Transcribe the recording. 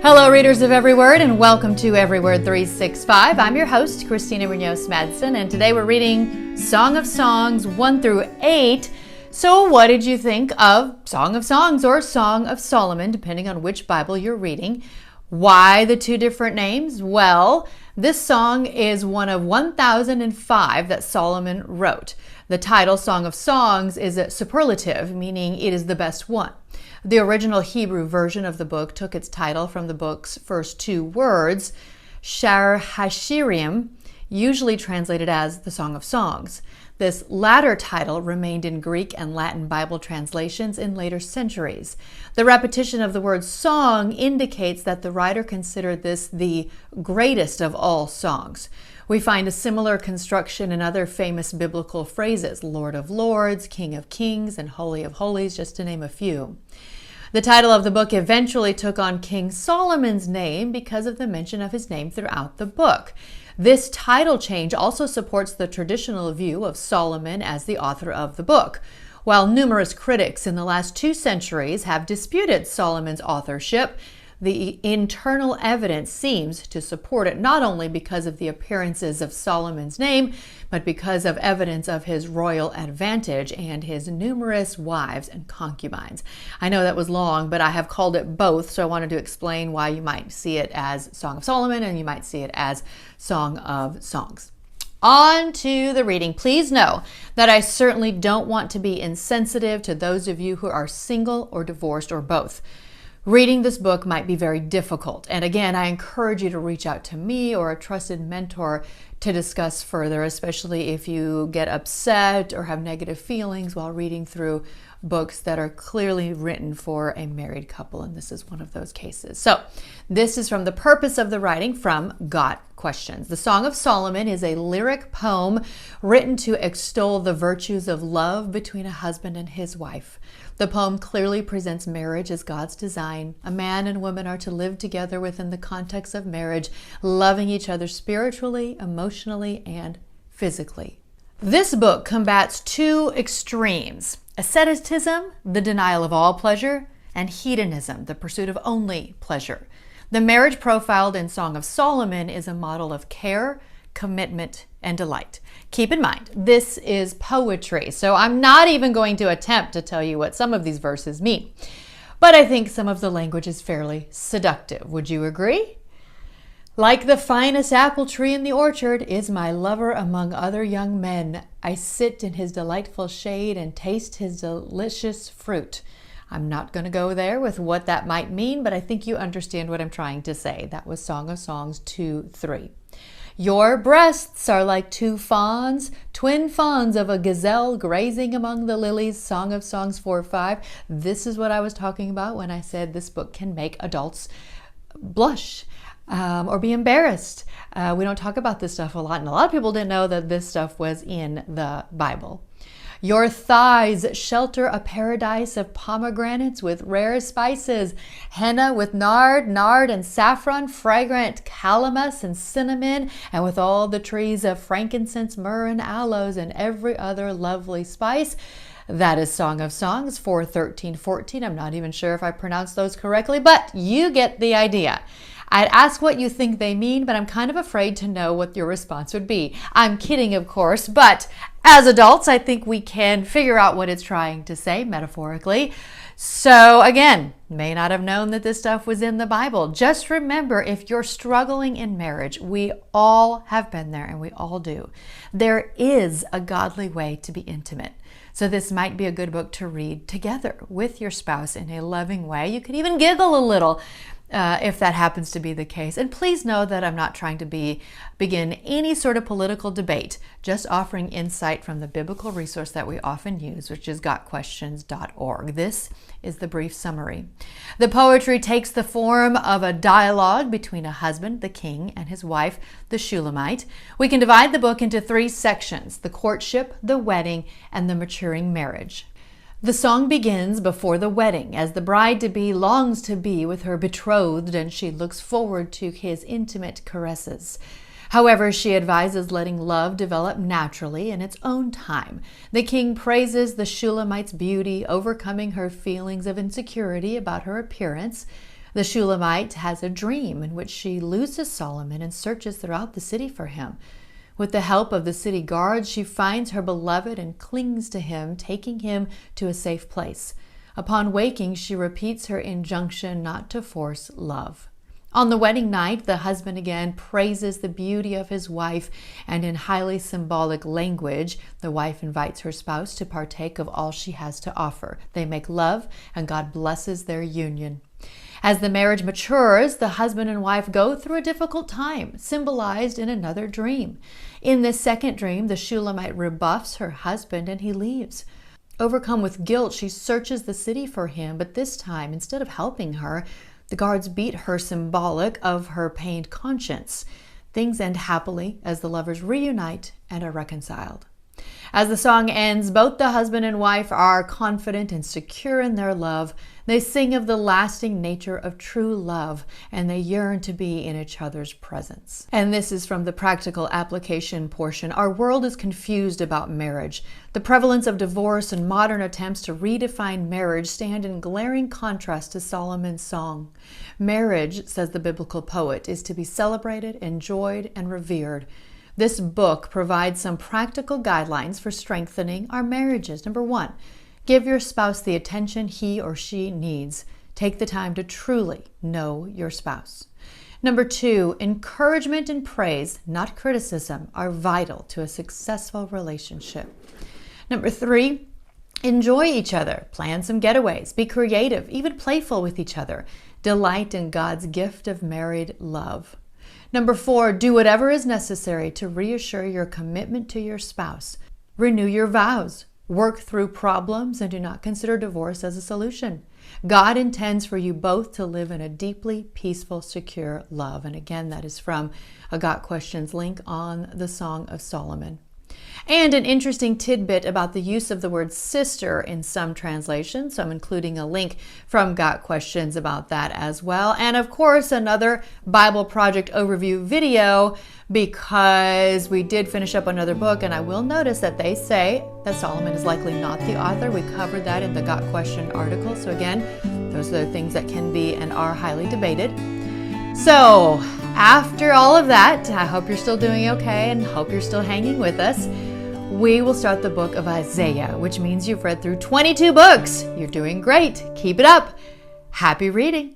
Hello, readers of Every Word, and welcome to Every Word 365. I'm your host, Christina Madsen, and today we're reading Song of Songs 1 through 8. So what did you think of Song of Songs or Song of Solomon, depending on which Bible you're reading? Why the two different names? Well, this song is one of 1005 that Solomon wrote. The title, Song of Songs, is a superlative, meaning it is the best one. The original Hebrew version of the book took its title from the book's first two words, Shar Hashirim, usually translated as the Song of Songs. This latter title remained in Greek and Latin Bible translations in later centuries. The repetition of the word song indicates that the writer considered this the greatest of all songs. We find a similar construction in other famous biblical phrases, Lord of Lords, King of Kings, and Holy of Holies, just to name a few. The title of the book eventually took on King Solomon's name because of the mention of his name throughout the book. This title change also supports the traditional view of Solomon as the author of the book. While numerous critics in the last 2 centuries have disputed Solomon's authorship, the internal evidence seems to support it, not only because of the appearances of Solomon's name, but because of evidence of his royal advantage and his numerous wives and concubines. I know that was long, but I have called it both, so I wanted to explain why you might see it as Song of Solomon and you might see it as Song of Songs. On to the reading. Please know that I certainly don't want to be insensitive to those of you who are single or divorced or both. Reading this book might be very difficult. And again, I encourage you to reach out to me or a trusted mentor to discuss further, especially if you get upset or have negative feelings while reading through books that are clearly written for a married couple. And this is one of those cases. So this is from the purpose of the writing from Got Questions. The Song of Solomon is a lyric poem written to extol the virtues of love between a husband and his wife. The poem clearly presents marriage as God's design. A man and woman are to live together within the context of marriage, loving each other spiritually, emotionally, and physically. This book combats 2 extremes: asceticism, the denial of all pleasure, and hedonism, the pursuit of only pleasure. The marriage profiled in Song of Solomon is a model of care, commitment, and delight. Keep in mind, this is poetry, so I'm not even going to attempt to tell you what some of these verses mean. But I think some of the language is fairly seductive. Would you agree? Like the finest apple tree in the orchard is my lover among other young men. I sit in his delightful shade and taste his delicious fruit. I'm not going to go there with what that might mean, but I think you understand what I'm trying to say. That was Song of Songs 2:3. Your breasts are like 2 fawns, twin fawns of a gazelle grazing among the lilies, Song of Songs 4:5. This is what I was talking about when I said this book can make adults blush or be embarrassed. We don't talk about this stuff a lot, and a lot of people didn't know that this stuff was in the Bible. Your thighs shelter a paradise of pomegranates with rare spices, henna with nard and saffron, fragrant calamus and cinnamon, and with all the trees of frankincense, myrrh, and aloes, and every other lovely spice. That is Song of Songs 4:13-14. I'm not even sure if I pronounced those correctly, but you get the idea. I'd ask what you think they mean, but I'm kind of afraid to know what your response would be. I'm kidding, of course, but as adults, I think we can figure out what it's trying to say metaphorically. So again, may not have known that this stuff was in the Bible. Just remember, if you're struggling in marriage, we all have been there and we all do. There is a godly way to be intimate. So this might be a good book to read together with your spouse in a loving way. You could even giggle a little if that happens to be the case. And please know that I'm not trying to begin any sort of political debate, just offering insight from the biblical resource that we often use, which is gotquestions.org. This is the brief summary. The poetry takes the form of a dialogue between a husband, the king, and his wife, the Shulamite. We can divide the book into 3 sections: the courtship, the wedding, and the maturing marriage. The song begins before the wedding, as the bride-to-be longs to be with her betrothed and she looks forward to his intimate caresses. However, she advises letting love develop naturally in its own time. The king praises the Shulamite's beauty, overcoming her feelings of insecurity about her appearance. The Shulamite has a dream in which she loses Solomon and searches throughout the city for him. With the help of the city guards, she finds her beloved and clings to him, taking him to a safe place. Upon waking, she repeats her injunction not to force love. On the wedding night, the husband again praises the beauty of his wife, and in highly symbolic language, the wife invites her spouse to partake of all she has to offer. They make love, and God blesses their union. As the marriage matures, the husband and wife go through a difficult time, symbolized in another dream. In this second dream, the Shulamite rebuffs her husband and he leaves. Overcome with guilt, she searches the city for him, but this time, instead of helping her, the guards beat her, symbolic of her pained conscience. Things end happily as the lovers reunite and are reconciled. As the song ends, both the husband and wife are confident and secure in their love. They sing of the lasting nature of true love, and they yearn to be in each other's presence. And this is from the practical application portion. Our world is confused about marriage. The prevalence of divorce and modern attempts to redefine marriage stand in glaring contrast to Solomon's song. Marriage, says the biblical poet, is to be celebrated, enjoyed, and revered. This book provides some practical guidelines for strengthening our marriages. Number 1, give your spouse the attention he or she needs. Take the time to truly know your spouse. Number 2, encouragement and praise, not criticism, are vital to a successful relationship. Number 3, enjoy each other. Plan some getaways. Be creative, even playful with each other. Delight in God's gift of married love. Number 4, do whatever is necessary to reassure your commitment to your spouse. Renew your vows. Work through problems and do not consider divorce as a solution. God intends for you both to live in a deeply peaceful, secure love. And again, that is from a Got Questions link on the Song of Solomon. And an interesting tidbit about the use of the word sister in some translations. So I'm including a link from Got Questions about that as well. And of course, another Bible Project overview video, because we did finish up another book, and I will notice that they say that Solomon is likely not the author. We covered that in the Got Question article. So again, those are the things that can be and are highly debated. So after all of that, I hope you're still doing okay and hope you're still hanging with us. We will start the book of Isaiah, which means you've read through 22 books. You're doing great. Keep it up. Happy reading.